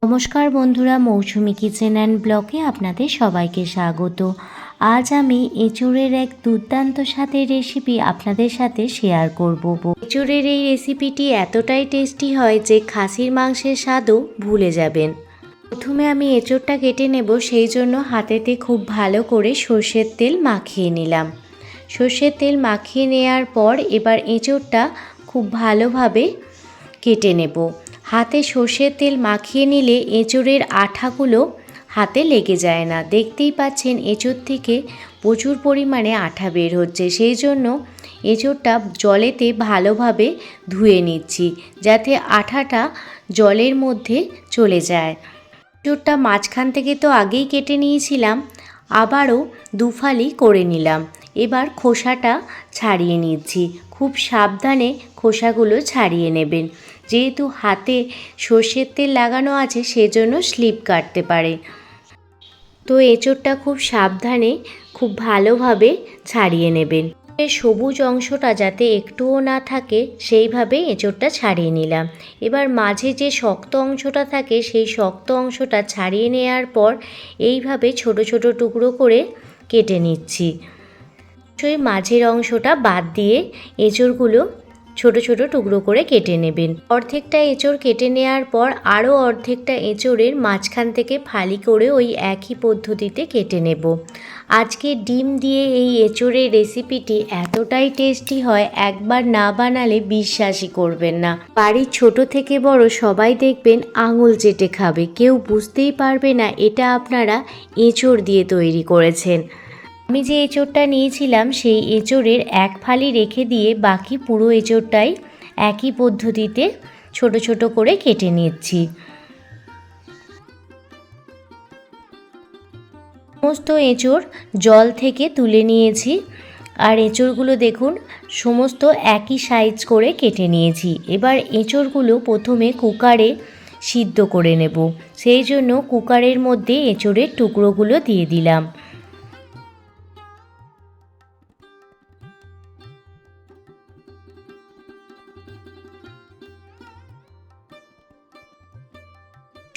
নমস্কার বন্ধুরা, মৌসুমি kitchen and ব্লগে আপনাদের সবাইকে স্বাগত। আজ আমি এঁচোড়ের এক দুর্দান্ত স্বাদের রেসিপি আপনাদের সাথে শেয়ার করব। এঁচোড়ের এই রেসিপিটি এতটাই টেস্টি হয় যে খাসির মাংসের স্বাদও ভুলে যাবেন। প্রথমে আমি এঁচোড়টা কেটে নেব, সেই জন্য হাতেতে খুব ভালো করে সর্ষের তেল মাখিয়ে নিলাম। সর্ষের তেল মাখিয়ে নেওয়ার পর এবার এঁচোড়টা খুব ভালোভাবে কেটে নেব। হাতে সর্ষের তেল মাখিয়ে নিলে এঁচোড়ের আঠাগুলো হাতে লেগে যায় না। দেখতেই পাচ্ছেন এঁচোড় থেকে প্রচুর পরিমাণে আঠা বের হচ্ছে, সেই জন্য এঁচোড়টা জলেতে ভালোভাবে ধুয়ে নিচ্ছি যাতে আঠাটা জলের মধ্যে চলে যায়। এঁচোড়টা মাঝখান থেকে তো আগেই কেটে নিয়েছিলাম, আবারও দুফালি করে নিলাম। এবার খোসাটা ছাড়িয়ে নিচ্ছি। খুব সাবধানে খোসাগুলো ছাড়িয়ে নেবেন, যেহেতু হাতে সর্ষের তেল লাগানো আছে সেজন্য স্লিপ কাটতে পারে। তো এঁচোড়টা খুব সাবধানে খুব ভালোভাবে ছাড়িয়ে নেবেন। সবুজ অংশটা যাতে একটুও না থাকে সেইভাবে এঁচোড়টা ছাড়িয়ে নিলাম। এবার মাঝে যে শক্ত অংশটা থাকে সেই শক্ত অংশটা ছাড়িয়ে নেওয়ার পর এইভাবে ছোট ছোট টুকরো করে কেটে নিচ্ছি। সেই মাঝের অংশটা বাদ দিয়ে এঁচোড়গুলো ছোট ছোট টুকরো করে কেটে নেবেন। অর্ধেকটা এঁচোড় কেটে নেওয়ার পর আরও অর্ধেকটা এঁচোড়ের মাঝখান থেকে ফালি করে ওই একই পদ্ধতিতে কেটে নেব। আজকে ডিম দিয়ে এই এঁচোড়ের রেসিপিটি এতটাই টেস্টি হয়, একবার না বানালে বিশ্বাসই করবেন না। বাড়ির ছোট থেকে বড় সবাই দেখবেন আঙুল চেটে খাবে, কেউ বুঝতেই পারবে না এটা আপনারা এঁচোড় দিয়ে তৈরি করেছেন। আমি যে এঁচোড়টা নিয়েছিলাম সেই এঁচোড়ের এক ফালি রেখে দিয়ে বাকি পুরো এঁচোড়টাই একই পদ্ধতিতে ছোট ছোট করে কেটে নিচ্ছি। সমস্ত এঁচোড় জল থেকে তুলে নিয়েছি, আর এঁচোড়গুলো দেখুন সমস্ত একই সাইজ করে কেটে নিয়েছি। এবার এঁচোড়গুলো প্রথমে কুকারে সিদ্ধ করে নেব, সেই জন্য কুকারের মধ্যে এঁচোড়ের টুকরোগুলো দিয়ে দিলাম।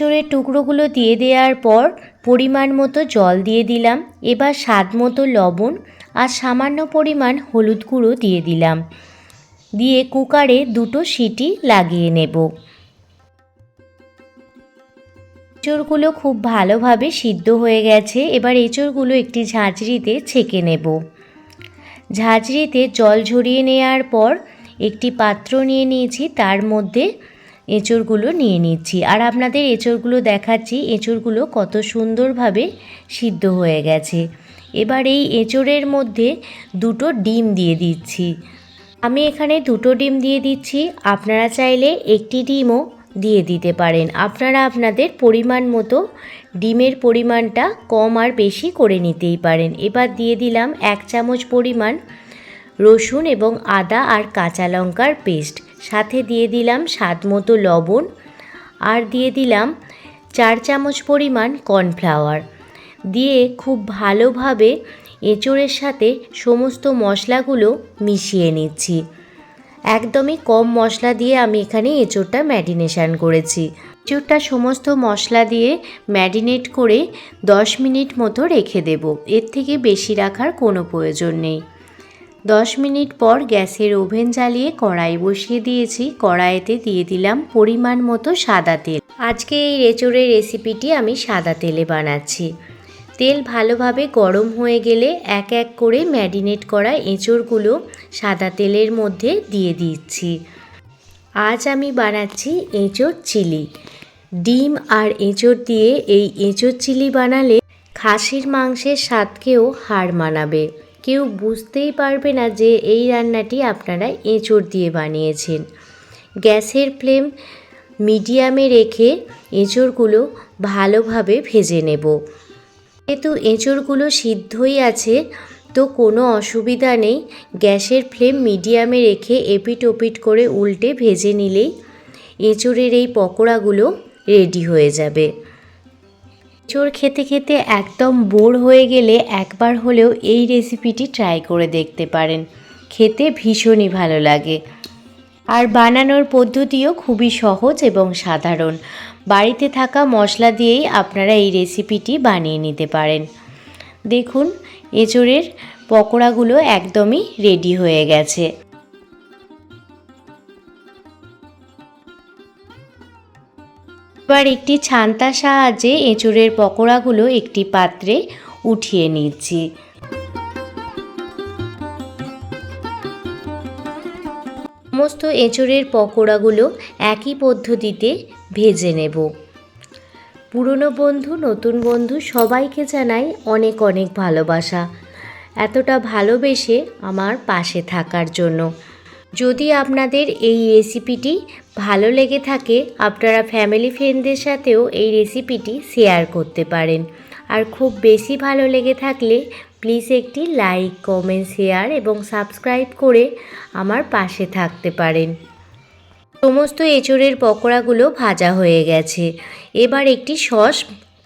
এঁচোড়ের টুকরোগুলো দিয়ে দেওয়ার পর পরিমাণ মতো জল দিয়ে দিলাম। এবার স্বাদ মতো লবণ আর সামান্য পরিমাণ হলুদ গুঁড়ো দিয়ে দিলাম, দিয়ে কুকারে 2টো সিটি লাগিয়ে নেব। এঁচোড়গুলো খুব ভালোভাবে সিদ্ধ হয়ে গেছে। এবার এঁচোড়গুলো একটি ঝাঁঝরিতে ছেঁকে নেব। ঝাঁঝরিতে জল ঝরিয়ে নেওয়ার পর একটি পাত্র নিয়ে নিয়েছি, তার মধ্যে এঁচোড়গুলো নিয়ে নিচ্ছি। আর আপনাদের এঁচোড়গুলো দেখাচ্ছি, এঁচোড়গুলো কত সুন্দরভাবে সিদ্ধ হয়ে গেছে। এবার এই এঁচোড়ের মধ্যে 2টো ডিম দিয়ে দিচ্ছি। আমি এখানে 2টো ডিম দিয়ে দিচ্ছি, আপনারা চাইলে একটি ডিমও দিয়ে দিতে পারেন। আপনারা আপনাদের পরিমাণ মতো ডিমের পরিমাণটা কম আর বেশি করে নিতেই পারেন। এবার দিয়ে দিলাম 1 চামচ পরিমাণ রসুন এবং আদা আর কাঁচা লঙ্কার পেস্ট, সাথে দিয়ে দিলাম স্বাদ মতো লবণ, আর দিয়ে দিলাম 4 চামচ পরিমাণ কর্নফ্লাওয়ার। দিয়ে খুব ভালোভাবে এঁচোড়ের সাথে সমস্ত মশলাগুলো মিশিয়ে নিচ্ছি। একদমই কম মশলা দিয়ে আমি এখানে এঁচোড়টা ম্যারিনেশন করেছি। এঁচোড়টা সমস্ত মশলা দিয়ে ম্যারিনেট করে 10 মিনিট মতো রেখে দেব, এর থেকে বেশি রাখার কোনো প্রয়োজন নেই। 10 মিনিট পর গ্যাসের ওভেন জ্বালিয়ে কড়াই বসিয়ে দিয়েছি। কড়াইতে দিয়ে দিলাম পরিমাণ মতো সাদা তেল। আজকে এই এঁচোড়ের রেসিপিটি আমি সাদা তেলে বানাচ্ছি। তেল ভালোভাবে গরম হয়ে গেলে এক এক করে ম্যারিনেট করা এঁচোড়গুলো সাদা তেলের মধ্যে দিয়ে দিচ্ছি। আজ আমি বানাচ্ছি এঁচোড় চিলি। ডিম আর এঁচোড় দিয়ে এই এঁচোড় চিলি বানালে খাসির মাংসের স্বাদকেও হার মানাবে। কেউ বুঝতেই পারবে না যে এই রান্নাটি আপনারা এঁচোড় দিয়ে বানিয়েছেন। গ্যাসের ফ্লেম মিডিয়ামে রেখে এঁচোড়গুলো ভালোভাবে ভেজে নেব। যেহেতু এঁচোড়গুলো সিদ্ধই আছে তো কোনো অসুবিধা নেই। গ্যাসের ফ্লেম মিডিয়ামে রেখে এপিট ওপিট করে উল্টে ভেজে নিলেই এঁচোড়ের এই পকোড়াগুলো রেডি হয়ে যাবে। এঁচোড় খেতে খেতে একদম বোর হয়ে গেলে একবার হলেও এই রেসিপিটি ট্রাই করে দেখতে পারেন, খেতে ভীষণই ভালো লাগে। আর বানানোর পদ্ধতিও খুবই সহজ এবং সাধারণ। বাড়িতে থাকা মশলা দিয়েই আপনারা এই রেসিপিটি বানিয়ে নিতে পারেন। দেখুন এঁচোড়ের পকোড়াগুলো একদমই রেডি হয়ে গেছে। এবার একটি ছান্তার সাহায্যে এঁচোড়ের পকোড়াগুলো একটি পাত্রে উঠিয়ে নিচ্ছি। সমস্ত এঁচোড়ের পকোড়াগুলো একই পদ্ধতিতে ভেজে নেব। পুরনো বন্ধু নতুন বন্ধু সবাইকে জানাই অনেক অনেক ভালোবাসা, এতটা ভালোবেসে আমার পাশে থাকার জন্য। যদি আপনাদের এই রেসিপিটি ভালো লেগে থাকে আপনারা ফ্যামিলি ফ্রেন্ডদের সাথেও এই রেসিপিটি শেয়ার করতে পারেন। আর খুব বেশি ভালো লেগে থাকলে প্লিজ একটি লাইক, কমেন্ট, শেয়ার এবং সাবস্ক্রাইব করে আমার পাশে থাকতে পারেন। সমস্ত এঁচোড়ের পকোড়াগুলো ভাজা হয়ে গেছে। এবার একটি সস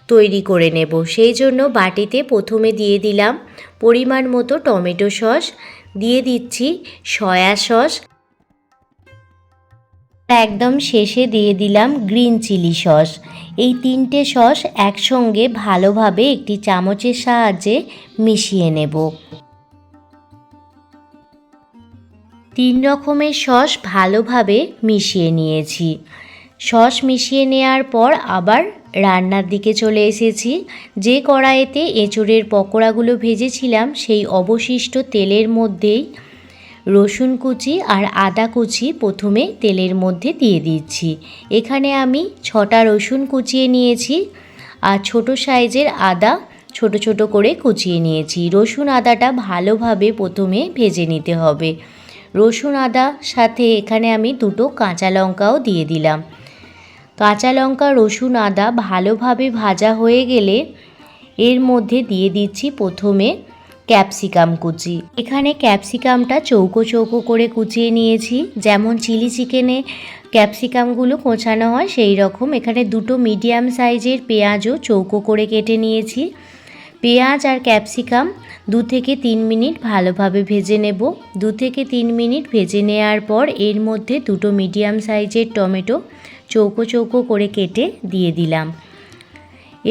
তৈরি করে নেব। সেই জন্য বাটিতে প্রথমে দিয়ে দিলাম পরিমাণ মতো টমেটো সস, দিয়ে দিচ্ছি সয়া সস, একদম শেষে দিয়ে দিলাম গ্রিন চিলি সস। এই তিনটে সস একসঙ্গে ভালোভাবে একটি চামচের সাহায্যে মিশিয়ে নেব। 3 রকমের সস ভালোভাবে মিশিয়ে নিয়েছি। সস মিশিয়ে নেওয়ার পর আবার রান্নার দিকে চলে এসেছি। যে কড়াইতে এঁচোড়ের পকোড়াগুলো ভেজেছিলাম সেই অবশিষ্ট তেলের মধ্যেই রসুন কুচি আর আদা কুচি প্রথমে তেলের মধ্যে দিয়ে দিচ্ছি। এখানে আমি 6টা রসুন কুচিয়ে নিয়েছি আর ছোট সাইজের আদা ছোট ছোট করে কুচিয়ে নিয়েছি। রসুন আদাটা ভালোভাবে প্রথমে ভেজে নিতে হবে। রসুন আদা সাথে এখানে আমি 2টো কাঁচা লঙ্কাও দিয়ে দিলাম। কাঁচা লঙ্কা, রসুন, আদা ভালোভাবে ভাজা হয়ে গেলে এর মধ্যে দিয়ে দিচ্ছি প্রথমে ক্যাপসিকাম কুচি। এখানে ক্যাপসিকামটা চৌকো চৌকো করে কুচিয়ে নিয়েছি, যেমন চিলি চিকেনে ক্যাপসিকামগুলো কোচানো হয় সেই রকম। এখানে 2টো মিডিয়াম সাইজের পেঁয়াজও চৌকো করে কেটে নিয়েছি। পেঁয়াজ আর ক্যাপসিকাম 2 থেকে 3 মিনিট ভালোভাবে ভেজে নেব। 2 থেকে 3 মিনিট ভেজে নেওয়ার পর এর মধ্যে 2টো মিডিয়াম সাইজের টমেটো চৌকো চৌকো করে কেটে দিয়ে দিলাম।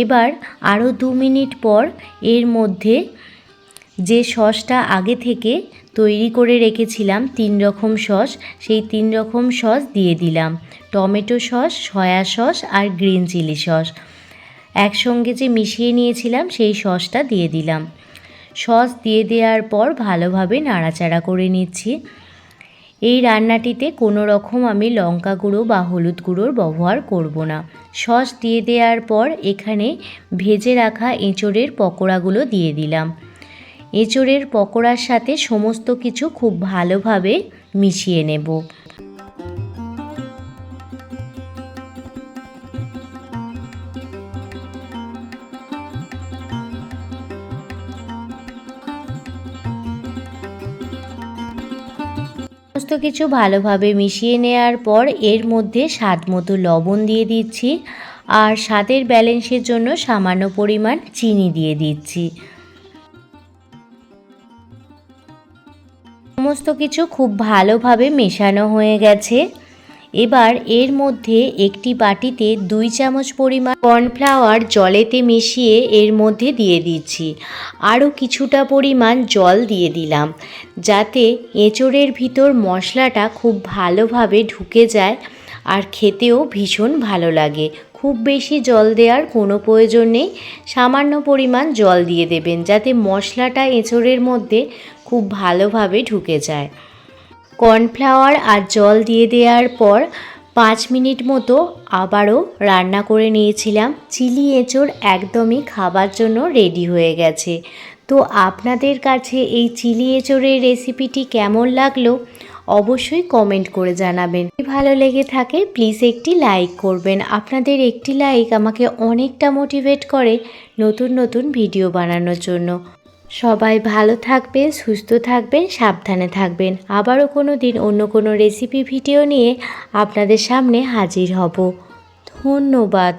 এবার আরও 2 মিনিট পর এর মধ্যে যে সসটা আগে থেকে তৈরি করে রেখেছিলাম 3 রকম সস, সেই 3 রকম সস দিয়ে দিলাম। টমেটো সস, সয়া সস আর গ্রিন চিলি সস একসঙ্গে যে মিশিয়ে নিয়েছিলাম সেই সসটা দিয়ে দিলাম। সস দিয়ে দেওয়ার পর ভালোভাবে নাড়াচাড়া করে নিচ্ছি। এই রান্নাটিতে কোনো রকম আমি লঙ্কা গুঁড়ো বা হলুদ গুঁড়োর ব্যবহার করব না। সস দিয়ে দেওয়ার পর এখানে ভেজে রাখা এঁচোড়ের পকোড়াগুলো দিয়ে দিলাম। এঁচোড়ের পকোড়ার সাথে সমস্ত কিছু খুব ভালোভাবে মিশিয়ে নেব। সমস্ত কিছু ভালোভাবে মিশিয়ে নেওয়ার পর এর মধ্যে স্বাদ মতো লবণ দিয়ে দিচ্ছি আর স্বাদের ব্যালেন্সের জন্য সামান্য পরিমাণ চিনি দিয়ে দিচ্ছি। সমস্ত কিছু খুব ভালোভাবে মেশানো হয়ে গেছে। এবার এর মধ্যে একটি বাটিতে 2 চামচ পরিমাণ কর্নফ্লাওয়ার জলেতে মিশিয়ে এর মধ্যে দিয়ে দিচ্ছি। আরও কিছুটা পরিমাণ জল দিয়ে দিলাম যাতে এঁচোড়ের ভিতর মশলাটা খুব ভালোভাবে ঢুকে যায় আর খেতেও ভীষণ ভালো লাগে। খুব বেশি জল দেওয়ার কোনো প্রয়োজন নেই, সামান্য পরিমাণ জল দিয়ে দেবেন যাতে মশলাটা এঁচোড়ের মধ্যে খুব ভালোভাবে ঢুকে যায়। কর্নফ্লাওয়ার আর জল দিয়ে দেওয়ার পর 5 মিনিট মতো আবারও রান্না করে নিয়েছিলাম। চিলি এঁচোড় একদমই খাবার জন্য রেডি হয়ে গেছে। তো আপনাদের কাছে এই চিলি এঁচোড়ের রেসিপিটি কেমন লাগলো অবশ্যই কমেন্ট করে জানাবেন। যদি ভালো লেগে থাকে প্লিজ একটি লাইক করবেন। আপনাদের একটি লাইক আমাকে অনেকটা মোটিভেট করে নতুন নতুন ভিডিও বানানোর জন্য। সবাই ভালো থাকবেন, সুস্থ থাকবেন, সাবধানে থাকবেন। আবারও কোনো দিন অন্য কোনো রেসিপি ভিডিও নিয়ে আপনাদের সামনে হাজির হব। ধন্যবাদ।